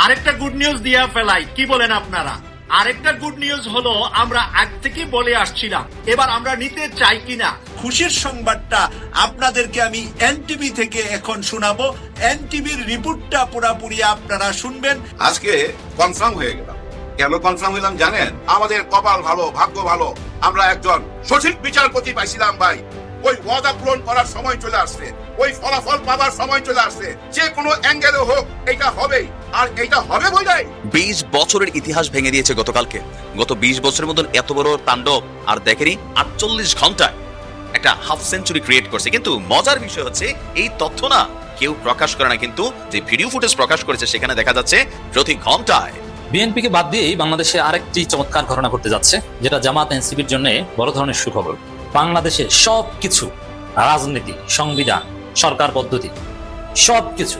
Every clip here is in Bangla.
আরেকটা গুড নিউজ দিয়া ফেলাই, কি বলেন আপনারা? আরেকটা গুড নিউজ হলো, আমরা আগ থেকে বলে আসছিলাম, এবার আমরা নিতে চাই কিনা। খুশির সংবাদটা আপনাদেরকে আমি এনটিভি থেকে এখন শোনাবো। এনটিভির রিপোর্টটা পুরাপুরি আপনারা শুনবেন। আজকে কনফার্ম হয়ে গেলাম। কেন কনফার্ম হইলাম জানেন? আমাদের কপাল ভালো, ভাগ্য ভালো, আমরা একজন সঠিক বিচারপতি পাইছিলাম ভাই। ওই ওয়াদা পূরণ করার সময় চলে আসছে, ওই ফলাফল পাওয়ার সময় চলে আসছে। যে কোনো অ্যাঙ্গেলে হোক এটা হবেই, আর এটা হবে বলেই 20 বছরের ইতিহাস ভেঙে দিয়েছে গতকালকে। গত 20 বছরের মতন এত বড় তাণ্ডব আর দেখেনি 48 ঘন্টায় একটা হাফ সেঞ্চুরি ক্রিয়েট করছে। কিন্তু মজার বিষয় হচ্ছে এই তথ্য না কেউ প্রকাশ করে না, কিন্তু যে ভিডিও ফুটেজ প্রকাশ করেছে সেখানে দেখা যাচ্ছে প্রতি ঘন্টায়। বিএনপিকে বাদ দিয়েই বাংলাদেশে আরেকটি চমৎকার ঘটনা ঘটতে যাচ্ছে, যেটা জামাত এনসিপির জন্য বড় ধরনের সুখবর। বাংলাদেশে সবকিছু, রাজনীতি, সংবিধান, সরকার পদ্ধতি, সবকিছু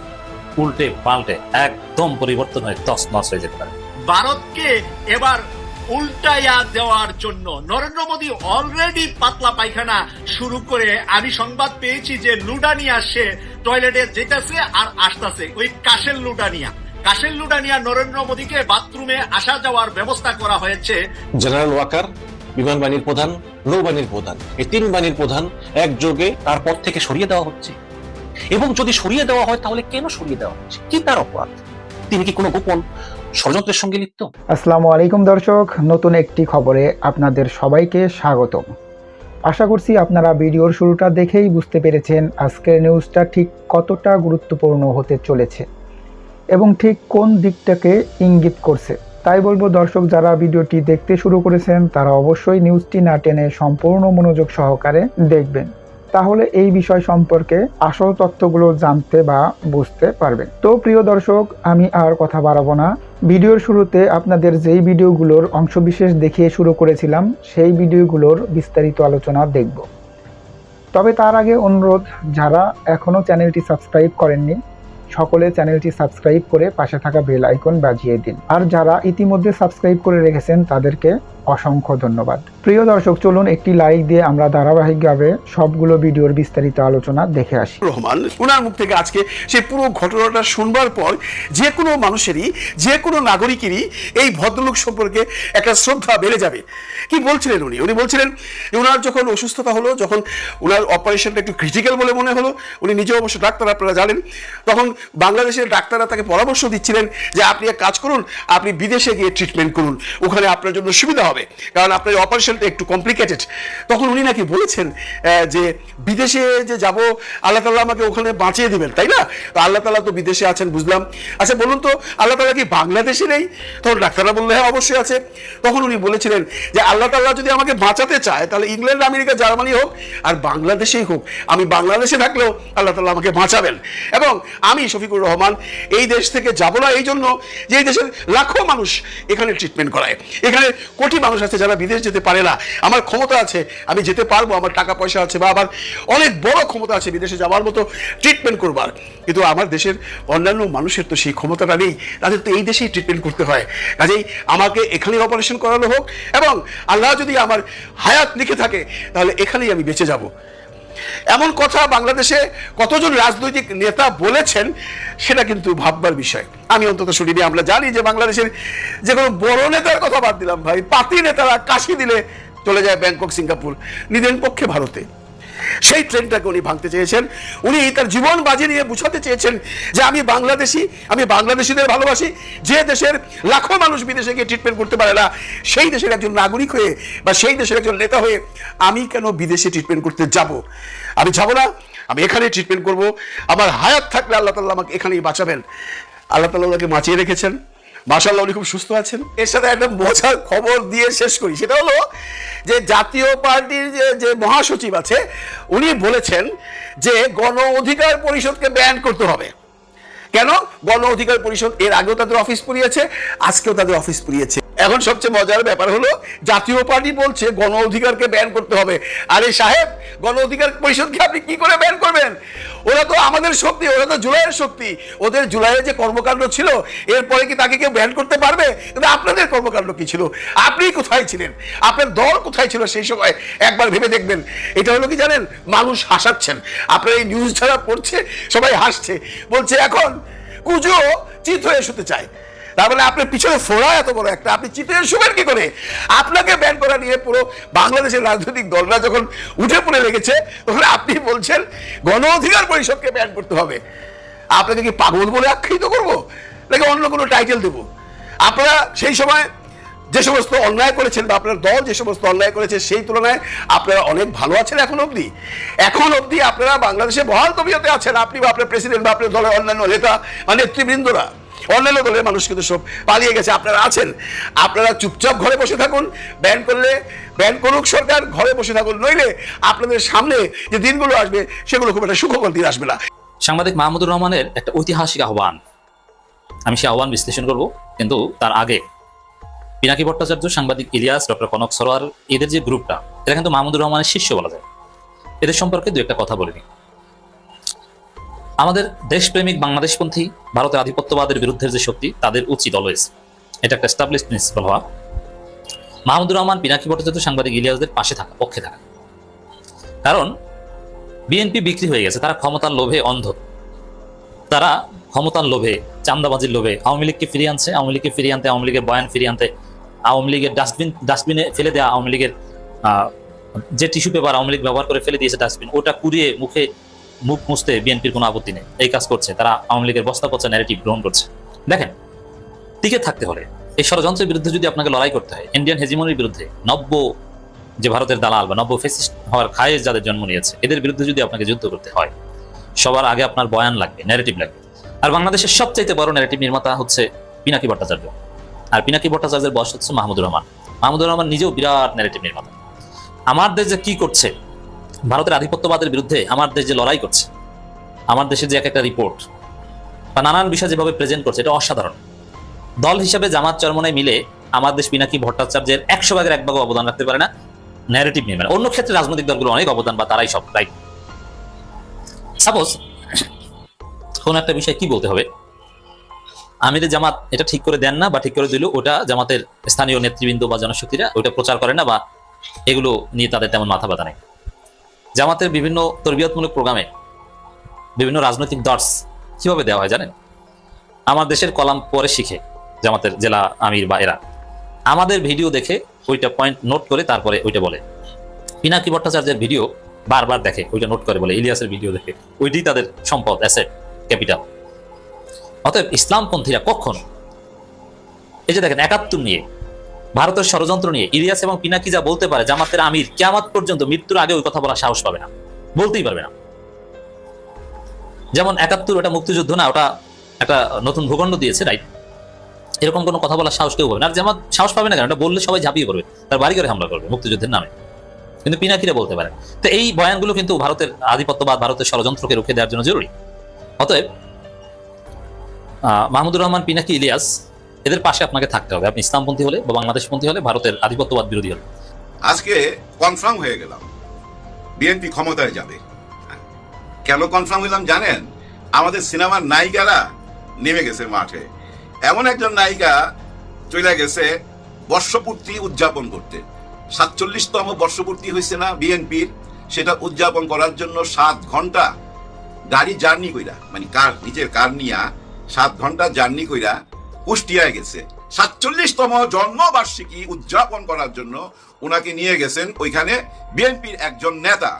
উল্টে পাল্টে একদম পরিবর্তন হয়ে তছনছ হয়ে যেতে পারে। ভারতকে এবার উল্টাইয়া দেওয়ার জন্য নরেন্দ্র মোদী অলরেডি পাতলা পায়খানা শুরু করে, আমি সংবাদ পেয়েছি যে লুডানিয়া সে টয়লেটে যেতেছে আর আসতেছে, ওই কাশের লুডানিয়া নরেন্দ্র মোদীকে বাথরুমে আসা যাওয়ার ব্যবস্থা করা হয়েছে। জেনারেল ওয়াকার বিমান বাহিনীর প্রধান, নৌবাহিনীর প্রধান, এই 3 বাহিনীর প্রধান একযোগে তার পদ থেকে সরিয়ে দেওয়া হচ্ছে। এবং যদি সরিয়ে দেওয়া হয় তাহলে কেন সরিয়ে দেওয়া হচ্ছে? কি তার অপরাধ? তিনি কি কোনো গোপন ষড়যন্ত্রের সঙ্গে লিপ্ত? আসসালামু আলাইকুম দর্শক, নতুন একটি খবরে আপনাদের সবাইকে স্বাগতম। আশা করছি আপনারা ভিডিওর শুরুটা দেখেই বুঝতে পেরেছেন আজকের নিউজটা ঠিক কতটা গুরুত্বপূর্ণ হতে চলেছে এবং ঠিক কোন দিকটাকে ইঙ্গিত করছে। তাই বলবো দর্শক, যারা ভিডিওটি দেখতে শুরু করেছেন তারা অবশ্যই নিউজটি না টেনে সম্পূর্ণ মনোযোগ সহকারে দেখবেন, তাহলে এই বিষয় সম্পর্কে আসল তথ্যগুলো জানতে বা বুঝতে পারবেন। তো প্রিয় দর্শক, আমি আর কথা বাড়াবো না। ভিডিওর শুরুতে আপনাদের যেই ভিডিওগুলোর অংশবিশেষ দেখিয়ে শুরু করেছিলাম সেই ভিডিওগুলোর বিস্তারিত আলোচনা দেখব। তবে তার আগে অনুরোধ, যারা এখনও চ্যানেলটি সাবস্ক্রাইব করেননি সকলে চ্যানেলটি সাবস্ক্রাইব করে পাশে থাকা বেল আইকন বাজিয়ে দিন, আর যারা ইতিমধ্যে সাবস্ক্রাইব করে রেখেছেন তাদেরকে অসংখ্য ধন্যবাদ। প্রিয় দর্শক, চলুন একটি লাইক দিয়ে আমরা ধারাবাহিকভাবে সবগুলো ভিডিওর বিস্তারিত আলোচনা দেখে আসি। রহমান ওনার মুখ থেকে আজকে সেই পুরো ঘটনাটা শুনবার পর যে কোনো মানুষেরই, যে কোনো নাগরিকেরই এই ভদ্রলোক সম্পর্কে একটা শ্রদ্ধা বেড়ে যাবে। কি বলছিলেন উনি বলছিলেন যে ওনার যখন অসুস্থতা হলো, যখন ওনার অপারেশনটা একটু ক্রিটিক্যাল বলে মনে হলো, উনি নিজে অবশ্য ডাক্তার, আপনারা জানেন, তখন বাংলাদেশের ডাক্তাররা তাকে পরামর্শ দিচ্ছিলেন যে আপনি এক কাজ করুন, আপনি বিদেশে গিয়ে ট্রিটমেন্ট করুন, ওখানে আপনার জন্য সুবিধা হবে, কারণ আপনার অপারেশনটা একটু কমপ্লিকেটেড। তখন উনি নাকি বলেছেন যে বিদেশে যে যাব আল্লাহ তাআলা আমাকে ওখানে বাঁচিয়ে দিবেন, তাই না? তো আল্লাহ তাআলা তো বিদেশে আছেন বুঝলাম, আচ্ছা বলুন তো আল্লাহ তাআলা কি বাংলাদেশে নেই? তখন ডাক্তাররা বললে হ্যাঁ অবশ্যই আছে। তখন উনি বলেছিলেন যে আল্লাহ তাআলা যদি আমাকে বাঁচাতে চায় তাহলে ইংল্যান্ড, আমেরিকা, জার্মানি হোক আর বাংলাদেশেই হোক, আমি বাংলাদেশে থাকলেও আল্লাহ তাআলা আমাকে বাঁচাবেন। এবং আমি শফিকুর রহমান এই দেশ থেকে যাব না এই জন্য যে এই দেশের লাখো মানুষ এখানে ট্রিটমেন্ট করায়, এখানে কোটি মানুষ আছে যারা বিদেশ যেতে পারে না। আমার ক্ষমতা আছে, আমি যেতে পারবো, আমার টাকা পয়সা আছে, বা আমার অনেক বড় ক্ষমতা আছে বিদেশে যাওয়ার মতো ট্রিটমেন্ট করবার, কিন্তু আমার দেশের অন্যান্য মানুষের তো সেই ক্ষমতাটা নেই, তাদের তো এই দেশেই ট্রিটমেন্ট করতে হয়। কাজেই আমাকে এখানেই অপারেশন করানো হোক, এবং আল্লাহ যদি আমার হায়াত লিখে থাকে তাহলে এখানেই আমি বেঁচে যাব। এমন কথা বাংলাদেশে কতজন রাজনৈতিক নেতা বলেছেন সেটা কিন্তু ভাববার বিষয়। আমি অন্তত শুনিনি। আমরা জানি যে বাংলাদেশের যে কোনো বড় নেতার কথা বাদ দিলাম ভাই, পাতি নেতারা কাশি দিলে চলে যায় ব্যাংকক, সিঙ্গাপুর, নিদেন পক্ষে ভারতে। সেই ট্রেনটাকে উনি ভাঙতে চেয়েছেন। উনি তার জীবন বাজি নিয়ে বুঝাতে চেয়েছেন যে আমি বাংলাদেশি, আমি বাংলাদেশিদের ভালোবাসি। যে দেশের লাখো মানুষ বিদেশে গিয়ে ট্রিটমেন্ট করতে পারে না, সেই দেশের একজন নাগরিক হয়ে বা সেই দেশের একজন নেতা হয়ে আমি কেন বিদেশে ট্রিটমেন্ট করতে যাব? আমি যাব না, আমি এখানে ট্রিটমেন্ট করব। আমার হায়াত থাকলে আল্লাহ তাআলা আমাকে এখানেই বাঁচাবেন। আল্লাহ তাআলা ওনাকে বাঁচিয়ে রেখেছেন, মাশাআল্লাহ উনি খুব সুস্থ আছেন। এর সাথে একটা মজার খবর দিয়ে শেষ করি, সেটা হলো যে জাতীয় পার্টির যে মহাসচিব আছে উনি বলেছেন যে গণ অধিকার পরিষদকে ব্যান করতে হবে। কেন? গণ অধিকার পরিষদ এর আগেও তাদের অফিস পুড়িয়েছে, আজকেও তাদের অফিস পুড়িয়েছে। এখন সবচেয়ে মজার ব্যাপার হলো জাতীয় পার্টি বলছে গণ অধিকারকে ব্যান করতে হবে। আরে সাহেব, গণ অধিকার পরিষদকে আপনি কি করে ব্যান করবেন? ওরা তো আমাদের শক্তি, ওরা তো জুলাইয়ের শক্তি। ওদের জুলাইয়ের যে কর্মকাণ্ড ছিল এরপরে কি তাকে কেউ ব্যান করতে পারবে? কিন্তু আপনাদের কর্মকাণ্ড কি ছিল? আপনি কোথায় ছিলেন? আপনার দল কোথায় ছিল সেই সময়? একবার ভেবে দেখবেন। এটা হলো কি জানেন, মানুষ হাসাচ্ছেন। আপনার এই নিউজ যারা পড়ছে সবাই হাসছে, বলছে এখন কুজো চিত হয়ে শুতে চায়। তার মানে আপনার পিছনে ফোড়া এত বড় একটা, আপনি চিত হয়ে শুবেন কি করে? আপনাকে ব্যান করা নিয়ে পুরো বাংলাদেশের রাজনৈতিক দলরা যখন উঠে পড়ে লেগেছে, তখন আপনি বলছেন গণ অধিকার পরিষদকে ব্যান করতে হবে। আপনাকে কি পাগল বলে আখ্যায়িত করবো, নাকি অন্য কোনো টাইটেল দেবো? আপনারা সেই সময় যে সমস্ত অন্যায় করেছেন, বা আপনার দল যে সমস্ত অন্যায় করেছে, সেই তুলনায় আপনারা অনেক ভালো আছেন এখন অবধি আপনারা বাংলাদেশে বহাল তবিয়তে আছেন। আপনি বা আপনার প্রেসিডেন্ট বা আপনার দলের অন্যান্য নেতা বা নেতৃবৃন্দরা, অন্যান্য দলের মানুষ কিন্তু সব পালিয়ে গেছে, আপনারা আছেন। আপনারা চুপচাপ ঘরে বসে থাকুন, ব্যান করলে ব্যান করুক সরকার, ঘরে বসে থাকুন, নইলে আপনাদের সামনে যে দিনগুলো আসবে সেগুলো খুব একটা সুখকর দিন আসবে না। সাংবাদিক মাহমুদুর রহমানের একটা ঐতিহাসিক আহ্বান, আমি সেই আহ্বান বিশ্লেষণ করব, কিন্তু তার আগে পিনাকি ভট্টাচার্য, সাংবাদিক ইলিয়াস, ডক্টর কনক সরোয়ার, এদের যে গ্রুপটা, এরা কিন্তু মাহমুদুর রহমানের শিষ্য বলা যায়। এদের সম্পর্কে দু একটা কথা বলে নিই। আমাদের দেশপ্রেমিক বাংলাদেশপন্থী ভারতের আধিপত্যবাদের বিরুদ্ধে যে শক্তি, তাদের উচিত অলওয়েজ, এটা একটা এস্টাবলিশড প্রিন্সিপাল হওয়া, মাহমুদুর রহমান, পিনাকি ভট্টাচার্য, সাংবাদিক ইলিয়াসদের পাশে থাকা, পক্ষে থাকা। কারণ বিএনপি বিক্রি হয়ে গেছে, তারা ক্ষমতার লোভে অন্ধ, তারা ক্ষমতার লোভে, চান্দাবাজির লোভে আওয়ামী লীগকে ফিরিয়ে আনছে, আওয়ামী লীগকে ফিরিয়ে আনতে, আওয়ামী লীগের বয়ান ফিরিয়ে আনতে, আওয়ামী লীগের ডাস্টবিনে ফেলে দেওয়া, আওয়ামী লীগের যে টিস্যু পেপার আওয়ামী লীগ ব্যবহার করে ফেলে দিয়েছে ডাস্টবিন, ওটা কুড়িয়ে মুখ মুছতে বিএনপির কোনো আপত্তি নেই। এই কাজ করছে তারা, আওয়ামী লীগের বস্তা পচা ন্যারেটিভ গ্রহণ করছে। দেখেন, টিকে থাকতে হলে, এই ষড়যন্ত্রের বিরুদ্ধে যদি আপনাকে লড়াই করতে হয়, ইন্ডিয়ান হেজিমনির বিরুদ্ধে, নব্য যে ভারতের দালাল বা নব্য ফেসিস্ট হওয়ার খায়েশ যাদের জন্ম নিয়েছে, এদের বিরুদ্ধে যদি আপনাকে যুদ্ধ করতে হয়, সবার আগে আপনার বয়ান লাগবে, ন্যারেটিভ লাগবে। আর বাংলাদেশের সবচাইতে বড় ন্যারেটিভ নির্মাতা হচ্ছে পিনাকি ভট্টাচার্য, আর পিনাকি ভট্টাচার্যের বস হচ্ছে মাহমুদুর রহমান। মাহমুদুর রহমান নিজেও বিরাট ন্যারেটিভ নির্মাতা। আমার দেশ যে কি করছে, ভারতের আধিপত্যবাদের বিরুদ্ধে আমার দেশ যে লড়াই করছে, আমার দেশের যে একটা রিপোর্ট বা নানান বিষয় যেভাবে প্রেজেন্ট করছে, এটা অসাধারণ। দল হিসাবে জামাত চরমনায় মিলে আমার দেশ পিনাকি ভট্টাচার্যের 100 ভাগের 1 ভাগও অবদান রাখতে পারে না ন্যারেটিভ নিয়ে। অন্য ক্ষেত্রে রাজনৈতিক দলগুলো অনেক অবদান, বা তারাই সব রাইট। সাপোজ কোন একটা বিষয় কি বলতে হবে, আমিরে জামাত এটা ঠিক করে দেন না, বা ঠিক করে দিল, ওটা জামাতের স্থানীয় নেতৃবৃন্দ বা জনশক্তিরা ওটা প্রচার করে না, বা এগুলো নিয়ে তাদের তেমন মাথা ব্যথা নেই। জামাতের বিভিন্ন তরবিয়তমূলক প্রোগ্রামে বিভিন্ন রাজনৈতিক ডটস কিভাবে দেওয়া হয় জানেন? আমার দেশের কলাম পরে শিখে জামাতের জেলা আমির বা এরা আমাদের ভিডিও দেখে ওইটা পয়েন্ট নোট করে তারপরে ওইটা বলে। পিনাকি ভট্টাচার্যের ভিডিও বারবার দেখে, ওইটা নোট করে বলে। ইলিয়াসের ভিডিও দেখে, ওইটাই তাদের সম্পদ, অ্যাসেট, ক্যাপিটাল। অতএব ইসলামপন্থীরা কখনো, এই যে দেখেন ৭১ নিয়ে, ভারতের ষড়যন্ত্র নিয়ে ইলিয়াস এবং পিনাকি যা বলতে পারে, জামাতের আমির কিয়ামত পর্যন্ত মৃত্যুর আগে ওই কথা বলার সাহস পাবে না, বলতেই পারবে না। যেমন ৭১ ওটা মুক্তিযুদ্ধ না, ওটা একটা নতুন ভূখণ্ড দিয়েছে, রাইট? এরকম কোনো কথা বলার সাহস কেউ পাবে না। আর জামাত সাহস পাবে না কেন? এটা বললে সবাই ঝাঁপিয়ে পড়বে, তার বাড়ি করে হামলা করবে মুক্তিযুদ্ধের নামে। কিন্তু পিনাকিরা বলতে পারে। তো এই বয়ানগুলো কিন্তু ভারতের আধিপত্যবাদ, ভারতের ষড়যন্ত্রকে রুখে দেওয়ার জন্য জরুরি। অতএব মাহমুদুর রহমান, পিনাকি, ইলিয়াস, এদের পাশে আপনাকে থাকতে হবে, আপনি ইসলামপন্থী হলে বা বাংলাদেশপন্থী হলে, ভারতের আধিপত্যবাদ বিরোধী হলে। আজকে কনফার্ম হয়ে গেলাম বিএনপি ক্ষমতায় যাবে। কেন কনফার্ম হইলাম জানেন? আমাদের সিনেমার নায়িকারা নেমে গেছে মাঠে। এমন একজন নায়িকা চলে গেছে বর্ষপূর্তি উদযাপন করতে। ৪৭তম বর্ষপূর্তি হয়েছে না বিএনপির, সেটা উদযাপন করার জন্য 7 ঘন্টা গাড়ি জার্নি কইরা, মানে নিজের কার নিয়া 7 ঘন্টা জার্নি কইরা কুষ্টিয়ায় গেছে ৪৭তম জন্মবার্ষিকী উদযাপন করার জন্য। উনাকে নিয়ে গেছেন ওইখানে বিএনপির একজন নেতা।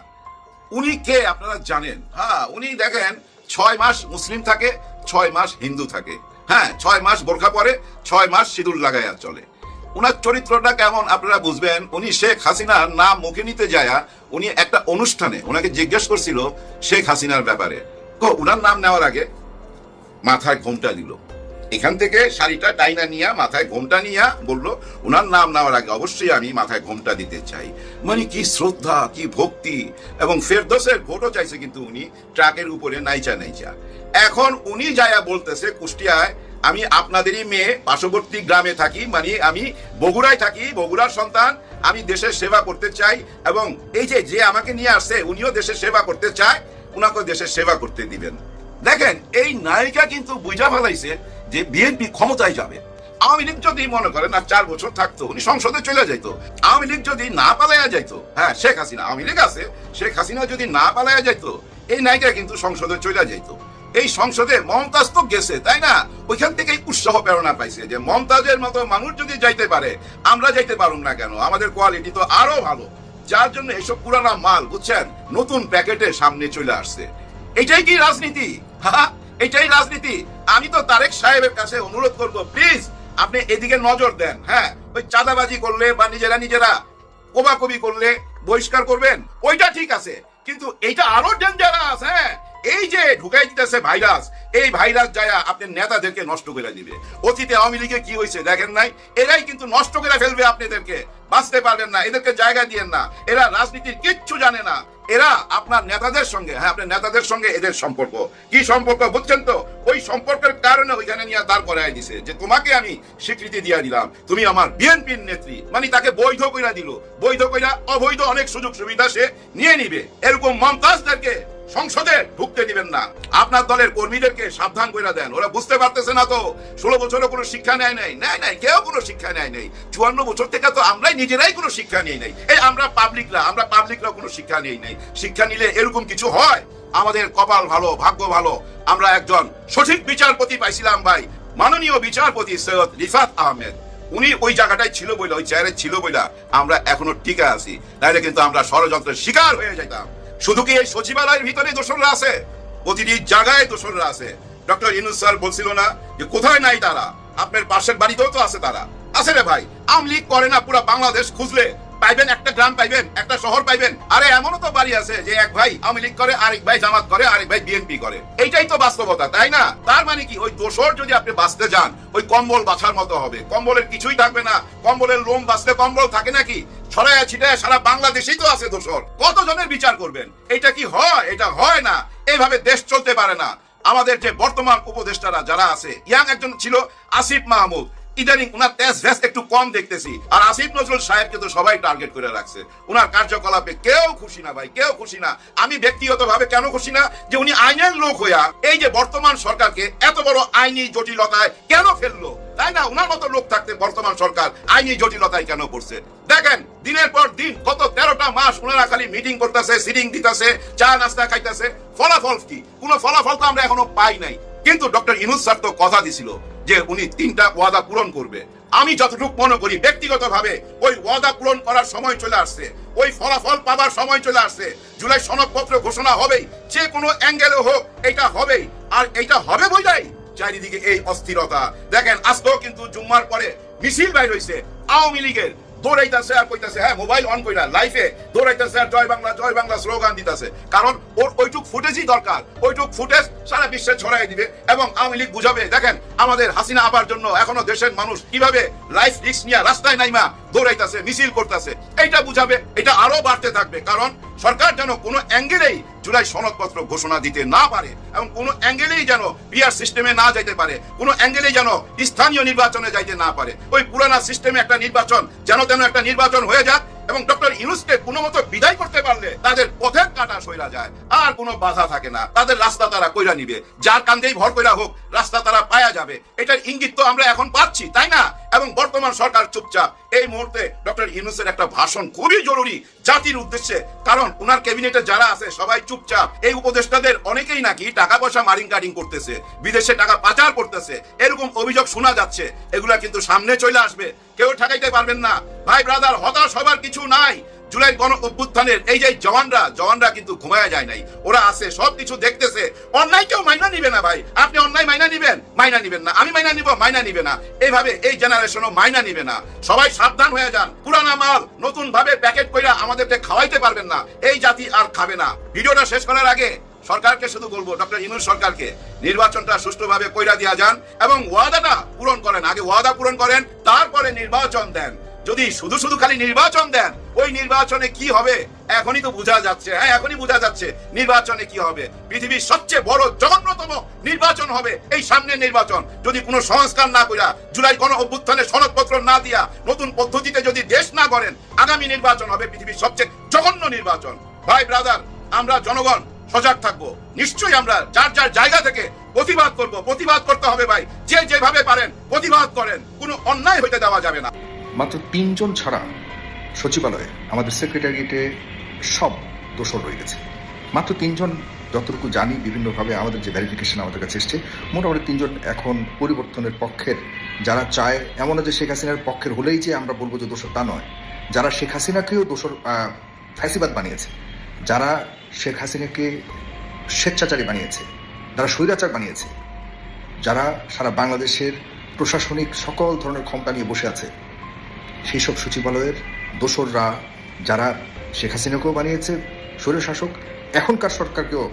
উনি কে আপনারা জানেন? হ্যাঁ, উনি দেখেন 6 মাস মুসলিম থাকে, 6 মাস হিন্দু থাকে। হ্যাঁ, 6 মাস বোরখা পরে, 6 মাস সিঁদুর লাগাইয়া চলে। উনার চরিত্রটা কেমন আপনারা বুঝবেন। উনি শেখ হাসিনার নাম মুখে নিতে যায়া উনি একটা অনুষ্ঠানে ওনাকে জিজ্ঞেস করছিল শেখ হাসিনার ব্যাপারে। উনার নাম নেওয়ার আগে মাথায় ঘোমটা দিল, এখান থেকে শাড়িটা টাইনা নিয়া মাথায় ঘোমটা নিয়া বললো উনার নাম নেওয়ার আগে অবশ্যই আমি মাথায় ঘোমটা দিতে চাই। মানে কি শ্রদ্ধা, কি ভক্তি। এবং ফেরদৌসের ভোটও চাইছে, কিন্তু উনি ট্রাকের উপরে নাইচা। এখন উনি যায়া বলতেছে কুষ্টিয়ায়, আমি আপনাদেরই মেয়ে, পার্শ্ববর্তী গ্রামে থাকি, মানে আমি বগুড়ায় থাকি, বগুড়ার সন্তান, আমি দেশের সেবা করতে চাই। এবং এই যে আমাকে নিয়ে আসছে উনিও দেশের সেবা করতে চায়, উনাকে দেশের সেবা করতে দিবেন। দেখেন, এই নায়িকা কিন্তু বুঝা ফেলাইছে যে বিএনপি ক্ষমতায় যাবে। আওয়ামী লীগ যদি মনে করেন আর 4 বছর থাকতো, উনি সংসদে চলে যেত। আওয়ামী লীগ যদি না পালাইয়া যাইত, হ্যাঁ শেখ হাসিনা, আওয়ামী লীগ আছে, শেখ হাসিনা যদি না পালাইয়া যাইত, এই নায়িকা কিন্তু সংসদে চলে যাইত। এই সংসদে মমতাজ তো গেছে, তাই না? ওইখান থেকেই উৎসাহ প্রেরণা পাইছে যে মমতাজের মতো মানুষ যদি যাইতে পারে, আমরা যাইতে পারুম না কেন? আমাদের কোয়ালিটি তো আরো ভালো। যার জন্য এসব পুরানা মাল, বুঝছেন, নতুন প্যাকেটে সামনে চলে আসছে। এটাই কি রাজনীতি? এটাই রাজনীতি। আমি তো তারেক সাহেবের কাছে অনুরোধ করব, প্লিজ আপনি এদিকে নজর দেন। হ্যাঁ, ওই চাঁদাবাজি করলে বা নিজেরা কোবাকবি করলে বহিষ্কার করবেন, ওইটা ঠিক আছে, কিন্তু এইটা আরো ডেঞ্জারাস। হ্যাঁ, এই যে ঢুকাই দিতেছে ভাইরাস, এই ভাইরাস যায় আপনার নেতাদেরকে নষ্ট করে দিবে। অতীতে আওয়ামী লীগে কি হয়েছে দেখেন নাই? এরাই কিন্তু নষ্ট করে ফেলবে আপনাদেরকে, বাঁচতে পারবেন না, এদেরকে জায়গা দিয়েন না। এরা রাজনীতির কিচ্ছু জানে না। এরা আপনার নেতাদের সঙ্গে, হ্যাঁ আপনার নেতাদের সঙ্গে এদের সম্পর্ক কি সম্পর্ক বুঝছেন তো? ওই সম্পর্কের কারণে ওইখানে নিয়ে দাঁড় করাই দিছে যে তোমাকে আমি স্বীকৃতি দিয়ে দিলাম, তুমি আমার বিএনপির নেত্রী, মানে তাকে বৈধ কইরা দিল। বৈধ কইরা অবৈধ অনেক সুযোগ সুবিধা সে নিয়ে নিবে। এরকম মমতাজদেরকে সংসদে ঢুকতে দিবেন না। আপনার দলের কর্মীদেরকে সাবধান করে দেন, ওরা বুঝতে পারতেছে না তো। 16 বছরও কোনো শিক্ষা নেয় নাই, কেউ কোনো শিক্ষা নেয় নাই। 54 বছর থেকে তো আমরাই নিজেরাই কোনো শিক্ষা নিয়ে নাই। এই আমরা পাবলিকরা কোনো শিক্ষা নিয়ে নাই। শিক্ষা নিলে এরকম কিছু হয়? আমাদের কপাল ভালো, ভাগ্য ভালো, আমরা একজন সঠিক বিচারপতি পাইছিলাম ভাই, মাননীয় বিচারপতি সৈয়দ রিফাত আহমেদ। উনি ওই জায়গাটায় ছিল বইলা, ওই চেয়ারে ছিল বইলা আমরা এখনো টিকে আছি, নাহলে কিন্তু আমরা ষড়যন্ত্রের শিকার হয়ে যেতাম। শুধু কি এই সচিবালয়ের ভিতরে দোসররা আছে? প্রতিটি জায়গায় দোসররা আছে। ডক্টর ইউনূস স্যার বলছিল না যে কোথায় নাই তারা? আপনার পাশের বাড়িতেও তো আছে তারা। আছে রে ভাই, আওয়ামী লীগ করে না পুরো বাংলাদেশ খুঁজলে পাইবেন, একটা গ্রাম পাইবেন, একটা শহর পাইবেন। আরে এমনও তো বাড়ি আছে যে এক ভাই আওয়ামী লীগ করে, আরেক ভাই জামাত করে, আরেক ভাই বিএনপি করে। এইটাই তো বাস্তবতা, তাই না? তার মানে কি ওই দোসর যদি আপনি বাঁচতে যান, ওই কম্বল বাছার মতো হবে। কম্বলের কিছুই থাকবে না। কম্বলের লোম বাঁচতে কম্বল থাকে নাকি? ছড়ায় ছিটায় সারা বাংলাদেশেই তো আছে দোসর। কতজনের বিচার করবেন? এটা কি হয়? এটা হয় না। এইভাবে দেশ চলতে পারে না। আমাদের যে বর্তমান উপদেষ্টারা যারা আছে, ইয়াং একজন ছিল আসিফ মাহমুদ, ইদানিং উনার তেজ ভেস একটু কম দেখতেছি। আর আসিফ নজরুল সাহেবকে তো সবাই টার্গেট করে রাখছে। উনার কার্যকলাপে কেউ খুশি না ভাই, কেউ খুশি না। আমি ব্যক্তিগতভাবে কেন খুশি না? যে উনি আইনের লোক হইয়া এই যে বর্তমান সরকারকে এত বড় আইনি জটিলতায় কেন ফেললো, তাই না? উনার মতো লোক থাকতে বর্তমান সরকার আইনি জটিলতায় কেন পড়ছে? দেখেন, দিনের পর দিন গত 13টা মাস ওনারা খালি মিটিং করতেছে, সিটিং দিতেছে, চা নাস্তা খাইতেছে। ফলাফল কি? কোনো ফলাফল তো আমরা এখনো পাই নাই। কিন্তু ডক্টর ইউনূস স্যার তো কথা দিছিল যে উনি 3টা ওয়াদা পূরণ করবে। আমি যতটুকু মনে করি ব্যক্তিগতভাবে, ওই ওয়াদা পূরণ করার সময় চলে আসছে, ওই ফলাফল পাবার সময় চলে আসছে। জুলাই সনদপত্র ঘোষণা হবেই, যে কোনো অ্যাঙ্গেলে হোক এটা হবেই। আর এটা হবে বইলাই চারিদিকে এই অস্থিরতা। দেখেন, আজকেও কিন্তু জুম্মার পরে মিছিল বাইর হইছে আওয়ামী লীগের, দৌড়াইতেছে আর কইতাছে, হ্যাঁ মোবাইল অন কইরা লাইফে দৌড়াইতেছে আর জয় বাংলা স্লোগান দিতেছে। কারণ ওর ওইটুক ফুটেজই দরকার। ওইটুক ফুটেজ সারা বিশ্বে ছড়াই দিবে এবং আওয়ামী লীগ বুঝাবে, দেখেন আমাদের হাসিনা আবার জন্য এখনো দেশের মানুষ কিভাবে লাইফ রিস্ক নিয়ে রাস্তায় নাইমা দৌড়াইতেছে, মিছিল করতেছে। এইটা বুঝাবে। এটা আরো বাড়তে থাকবে। কারণ সরকার যেন কোনো অ্যাঙ্গেলেই জুলাই সনদপত্র ঘোষণা দিতে না পারে এবং কোনো অ্যাঙ্গেলেই যেন পিআর সিস্টেমে না যাইতে পারে, কোনো অ্যাঙ্গেলেই যেন স্থানীয় নির্বাচনে যাইতে না পারে। ওই পুরানা সিস্টেমে একটা নির্বাচন যেন তেন একটা নির্বাচন হয়ে যাক এবং ডক্টর ইউনূসকে কোনো মতো বিদায় করতে পারলে তাদের পথের কাঁটা সইরা যায়, আর কোনো বাধা থাকে না। তাদের রাস্তা তারা কইরা নিবে, যার কান্দেই ভর কইরা হোক রাস্তা তারা পায়া যাবে। এটার ইঙ্গিত তো আমরা এখন পাচ্ছি, তাই না? এবং বর্তমান সরকার চুপচাপ। এই মুহূর্তে ডক্টর ইউনূসের একটা ভাষণ খুবই জরুরি জাতির উদ্দেশ্যে, কারণ ওনার ক্যাবিনেটে যারা আছে সবাই চুপচাপ। এই উপদেষ্টাদের অনেকেই নাকি টাকা পয়সা মারিং কাটিং করতেছে, বিদেশে টাকা পাচার করতেছে, এরকম অভিযোগ শোনা যাচ্ছে। এগুলা কিন্তু সামনে চলে আসবে, কেউ ঠেকাইতে পারবেন না। ভাই ব্রাদার, হতাশ হবার কিছু নাই। জুলাই গণ অভ্যুত্থানের এই যে জওয়ানরা কিন্তু ঘুমায়া যায় নাই, ওরা আছে, সবকিছু দেখতেছে। অন্যায় কেউ মাইনা নিবে না ভাই। আপনি অন্যায় মাইনা নিবেন না, আমি মাইনা নিব, মাইনা নিবে না। এইভাবে এই জেনারেশনও মাইনা নিবে না। সবাই সাবধান হয়ে যান। পুরানা মাল নতুন ভাবে প্যাকেট কইরা আমাদেরকে খাওয়াইতে পারবেন না। এই জাতি আর খাবে না। ভিডিওটা শেষ করার আগে সরকারকে শুধু বলবো, ডক্টর ইউনূস সরকারকে, নির্বাচনটা সুষ্ঠুভাবে কইরা দিয়া যান এবং ওয়াদাটা পূরণ করেন। আগে ওয়াদা পূরণ করেন, তারপরে নির্বাচন দেন। যদি শুধু খালি নির্বাচন দেন, ওই নির্বাচনে কি হবে এখনই তো বোঝা যাচ্ছে। হ্যাঁ, এখনই বোঝা যাচ্ছে নির্বাচনে কি হবে। পৃথিবীর সবচেয়ে বড় জঘন্যতম নির্বাচন হবে এই সামনের নির্বাচন। যদি কোনো সংস্কার না কইরা, জুলাই গণ অভ্যুত্থানের সনদপত্র না দিয়া, নতুন পদ্ধতিতে যদি দেশ না গড়েন, আগামী নির্বাচন হবে পৃথিবীর সবচেয়ে জঘন্য নির্বাচন। ভাই ব্রাদার, আমরা জনগণ সজাগ থাকবো। নিশ্চয়ই আমরা যার জায়গা থেকে প্রতিবাদ করতে হবে ভাই। যে যেভাবে পারেন প্রতিবাদ করেন, কোনো অন্যায় হইতে দেওয়া যাবে না। মাত্র 3 জন ছাড়া সচিবালয়ে, আমাদের সেক্রেটারিয়েটে সব দোষর রয়ে গেছে। মাত্র 3 জন যতটুকু জানি বিভিন্নভাবে আমাদের যে ভেরিফিকেশন আমাদের কাছে এসছে, মোটামুটি 3 জন এখন পরিবর্তনের পক্ষের যারা চায়, এমন না যে শেখ হাসিনার পক্ষের হলেই যে আমরা বলবো যে দোষর তা নয়, যারা শেখ হাসিনাকেও দোষর ফ্যাসিবাদ বানিয়েছে, যারা শেখ হাসিনাকে স্বেচ্ছাচারী বানিয়েছে, যারা স্বৈরাচার বানিয়েছে, যারা সারা বাংলাদেশের প্রশাসনিক সকল ধরনের ক্ষমতা নিয়ে বসে আছে, সেই সব সচিবালয়ের দোসররা যারা শেখ হাসিনাকেও বানিয়েছে স্বৈরশাসক, এখনকার সরকারকেও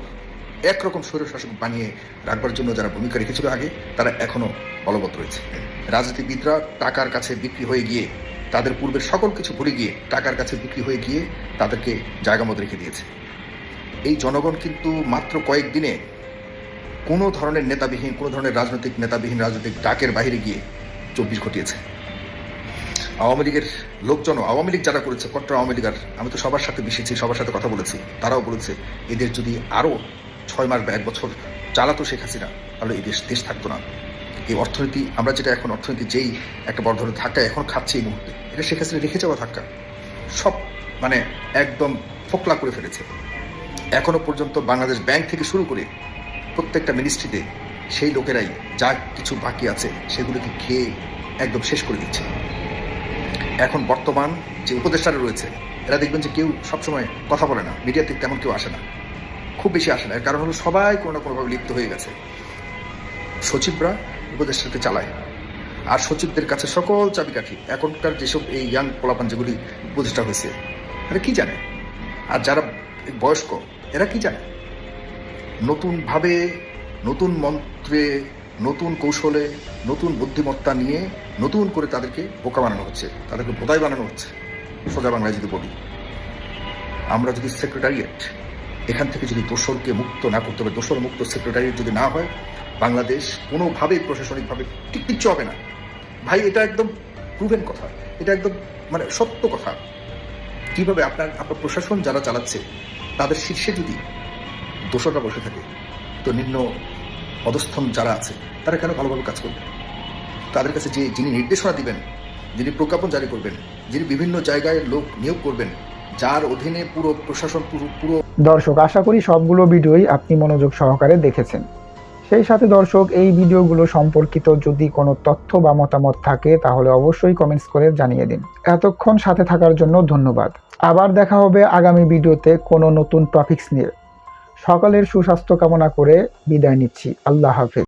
একরকম স্বৈরশাসক বানিয়ে রাখবার জন্য যারা ভূমিকা রেখেছিল আগে, তারা এখনো বলবৎ রয়েছে। রাজনীতিবিদরা টাকার কাছে বিক্রি হয়ে গিয়ে, তাদের পূর্বের সকল কিছু ভুলে গিয়ে টাকার কাছে বিক্রি হয়ে গিয়ে তাদেরকে জায়গা মতো রেখে দিয়েছে। এই জনগণ কিন্তু মাত্র কয়েকদিনে কোনো ধরনের নেতাবিহীন, কোনো ধরনের রাজনৈতিক নেতাবিহীন রাজনৈতিক ডাকের বাইরে গিয়ে 24 ঘটিয়েছে। আওয়ামী লীগের লোকজন, আওয়ামী লীগ যারা করেছে, কট্টর আওয়ামী লীগ, আমি তো সবার সাথে মিশেছি, সবার সাথে কথা বলেছি, তারাও বলেছে এদের যদি আরও 6 মাস বা 1 বছর চালাতো শেখ হাসিনা, তাহলে এই দেশ থাকতো না। এই অর্থনীতি, আমরা যেটা এখন অর্থনীতি যেই একটা বড় ধরনের ধাক্কা এখন খাচ্ছে এই মুহূর্তে, এটা শেখ হাসিনা রেখে যাওয়া ধাক্কা, সব মানে একদম ফোকলা করে ফেলেছে। এখনো পর্যন্ত বাংলাদেশ ব্যাংক থেকে শুরু করে প্রত্যেকটা মিনিস্ট্রিতে সেই লোকেরাই যা কিছু বাকি আছে সেগুলোকে খেয়ে একদম শেষ করে দিচ্ছে। এখন বর্তমান যে উপদেষ্টারা রয়েছে, এরা দেখবেন যে কেউ সবসময় কথা বলে না, মিডিয়াতে তেমন কেউ আসে না, খুব বেশি আসে না। এর কারণ হলো সবাই কোনো না কোনোভাবে লিপ্ত হয়ে গেছে। সচিবরা উপদেষ্টাকে চালায়, আর সচিবদের কাছে সকল চাবিকাঠি। এখনকার যেসব এই ইয়াং পোলাপান যেগুলি উপদেষ্টা হয়েছে, এরা কি জানে? আর যারা বয়স্ক, এরা কি জানে? নতুনভাবে, নতুন মন্ত্রে, নতুন কৌশলে, নতুন বুদ্ধিমত্তা নিয়ে নতুন করে তাদেরকে বোকা বানানো হচ্ছে, তাদেরকে বোধাই বানানো হচ্ছে। সোজা বাংলায় যদি বলি, আমরা যদি সেক্রেটারিয়েট এখান থেকে যদি দোসরকে মুক্ত না করতে হবে, দোসর মুক্ত সেক্রেটারিয়েট যদি না হয়, বাংলাদেশ কোনোভাবেই প্রশাসনিকভাবে কিচ্ছু হবে না ভাই। এটা একদম প্রুভেন কথা, এটা একদম মানে সত্য কথা। কিভাবে আপনার প্রশাসন যারা চালাচ্ছে তাদের শীর্ষে যদি দোসররা বসে থাকে, তো নিম্ন অধস্থন যারা আছে তারা কেন ভালোভাবে কাজ করবে? তাদের কাছে যিনি নির্দেশনা দিবেন, যিনি প্রজ্ঞাপন জারি করবেন, যিনি বিভিন্ন জায়গায় লোক নিয়োগ করবেন, যার অধীনে পুরো প্রশাসন পুরো। দর্শক, আশা করি সবগুলো ভিডিওই আপনি মনোযোগ সহকারে দেখেছেন। সেই সাথে দর্শক, এই ভিডিওগুলো সম্পর্কিত যদি কোনো তথ্য বা মতামত থাকে তাহলে অবশ্যই কমেন্টস করে জানিয়ে দিন। এতক্ষণ সাথে থাকার জন্য ধন্যবাদ। আবার দেখা হবে আগামী ভিডিওতে কোনো নতুন টপিকস নিয়ে। সকলের সুস্বাস্থ্য কামনা করে বিদায় নিচ্ছি। আল্লাহ হাফেজ।